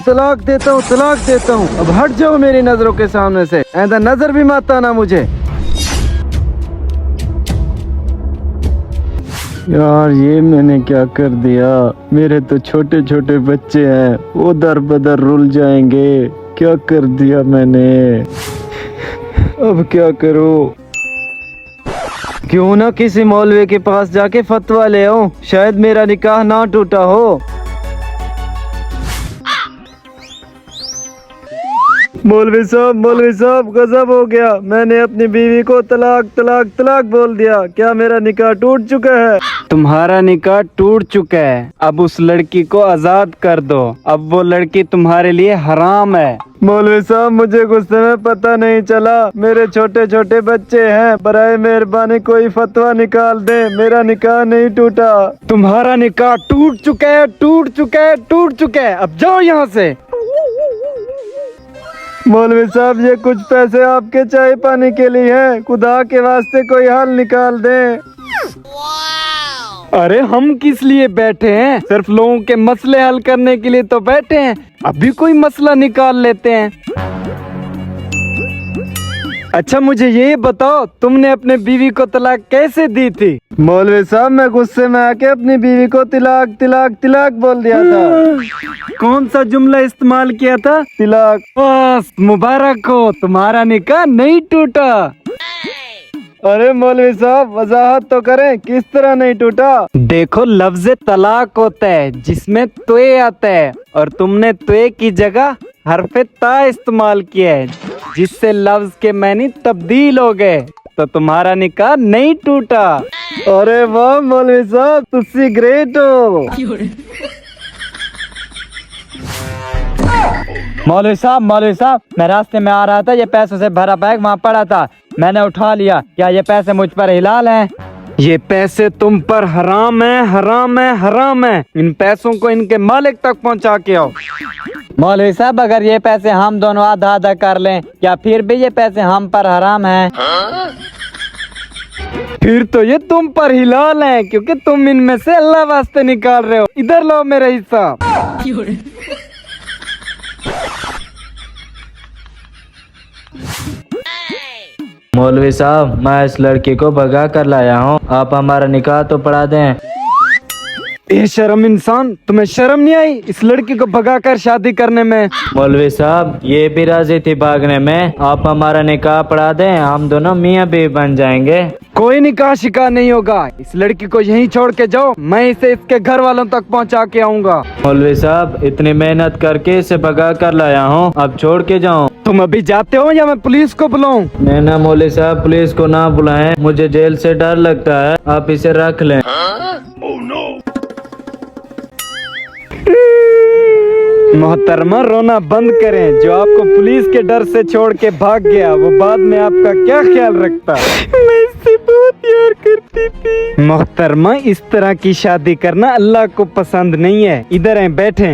तलाक देता हूँ, तलाक देता हूँ। अब हट जाओ मेरी नजरों के सामने से, ऐसा नजर भी मत आना मुझे। यार ये मैंने क्या कर दिया, मेरे तो छोटे छोटे बच्चे हैं, वो दर बदर रुल जाएंगे। क्या कर दिया मैंने, अब क्या करूं? क्यों ना किसी मौलवी के पास जाके फतवा ले आऊं, शायद मेरा निकाह ना टूटा हो। मौलवी साहब गजब हो गया, मैंने अपनी बीवी को तलाक तलाक तलाक बोल दिया। क्या मेरा निकाह टूट चुका है? तुम्हारा निकाह टूट चुका है, अब उस लड़की को आजाद कर दो, अब वो लड़की तुम्हारे लिए हराम है। मौलवी साहब मुझे गुस्से में पता नहीं चला, मेरे छोटे छोटे बच्चे हैं, बराए मेहरबानी कोई फतवा निकाल दे, मेरा निकाह नहीं टूटा। तुम्हारा निकाह टूट चुका है, टूट चुका है, टूट चुका है, अब जाओ यहाँ से। मौलवी साहब ये कुछ पैसे आपके चाय पानी के लिए हैं, खुदा के वास्ते कोई हल निकाल दे। अरे हम किस लिए बैठे हैं, सिर्फ लोगों के मसले हल करने के लिए तो बैठे हैं। अभी कोई मसला निकाल लेते हैं। अच्छा मुझे ये बताओ, तुमने अपने बीवी को तलाक कैसे दी थी? मौलवी साहब मैं गुस्से में आके अपनी बीवी को तिलाक तिलाक तिलाक बोल दिया था। कौन सा जुमला इस्तेमाल किया था? तिलाक। बस मुबारक हो, तुम्हारा निकाह नहीं टूटा। अरे मौलवी साहब वजाहत तो करें, किस तरह नहीं टूटा? देखो लफ्ज तलाक होता है जिसमें तोए आता है, और तुमने तोए की जगह हरफे ता इस्तेमाल किया है, जिससे लफ्ज के मानी तब्दील हो गए, तो तुम्हारा निकाह नहीं टूटा। अरे वाह मौलवी साहब तुसी ग्रेट हो। मौलवी साहब मैं रास्ते में आ रहा था, ये पैसों से भरा बैग वहाँ पड़ा था, मैंने उठा लिया, क्या ये पैसे मुझ पर हिलाल हैं? ये पैसे तुम पर हराम है, हराम है, हराम है। इन पैसों को इनके मालिक तक पहुँचा के आओ। मौलवी साहब अगर ये पैसे हम दोनों आधा आधा कर लें, क्या फिर भी ये पैसे हम पर हराम हैं? फिर तो ये तुम पर हिलाल है, क्योंकि तुम इनमें से अल्लाह वास्ते निकाल रहे हो। इधर लो मेरा हिस्सा। मौलवी साहब मैं इस लड़की को भगा कर लाया हूँ, आप हमारा निकाह तो पढ़ा दें। बेशर्म इंसान, तुम्हें शर्म नहीं आई इस लड़की को भगाकर शादी करने में? मौलवी साहब ये भी राजी थी भागने में, आप हमारा निकाह पढ़ा दें, हम दोनों मियाँ बीवी बन जाएंगे। कोई निकाह शिकाह नहीं होगा, इस लड़की को यहीं छोड़ के जाओ, मैं इसे इसके घर वालों तक पहुंचा के आऊंगा। मौलवी साहब इतनी मेहनत करके इसे भगा कर लाया हूँ, अब छोड़ के जाऊँ? तुम अभी जाते हो या मैं पुलिस को बुलाऊं? नहीं ना मौलवी साहब पुलिस को ना बुलाएं, मुझे जेल से डर लगता है, आप इसे रख लें। मोहतरमा रोना बंद करें, जो आपको पुलिस के डर से छोड़ के भाग गया वो बाद में आपका क्या ख्याल रखता? मैं इससे बहुत प्यार करती थी। मोहतरमा इस तरह की शादी करना अल्लाह को पसंद नहीं है, इधर हैं बैठे।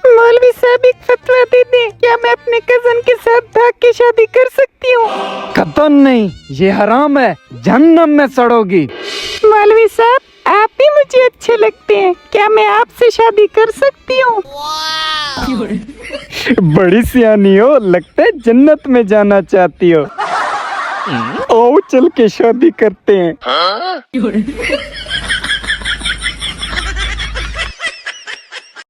मौलवी साहब एक फतवा दे दें, क्या मैं अपने कजन के साथ भाग के शादी कर सकती हूँ? कतई नहीं, ये हराम है, जहन्नम में सड़ोगी। मौलवी साहब आप भी मुझे अच्छे लगते हैं, क्या मैं आपसे शादी कर सकती हूँ? बड़ी सियानी हो, लगता है जन्नत में जाना चाहती हो। आओ चल के शादी करते हैं।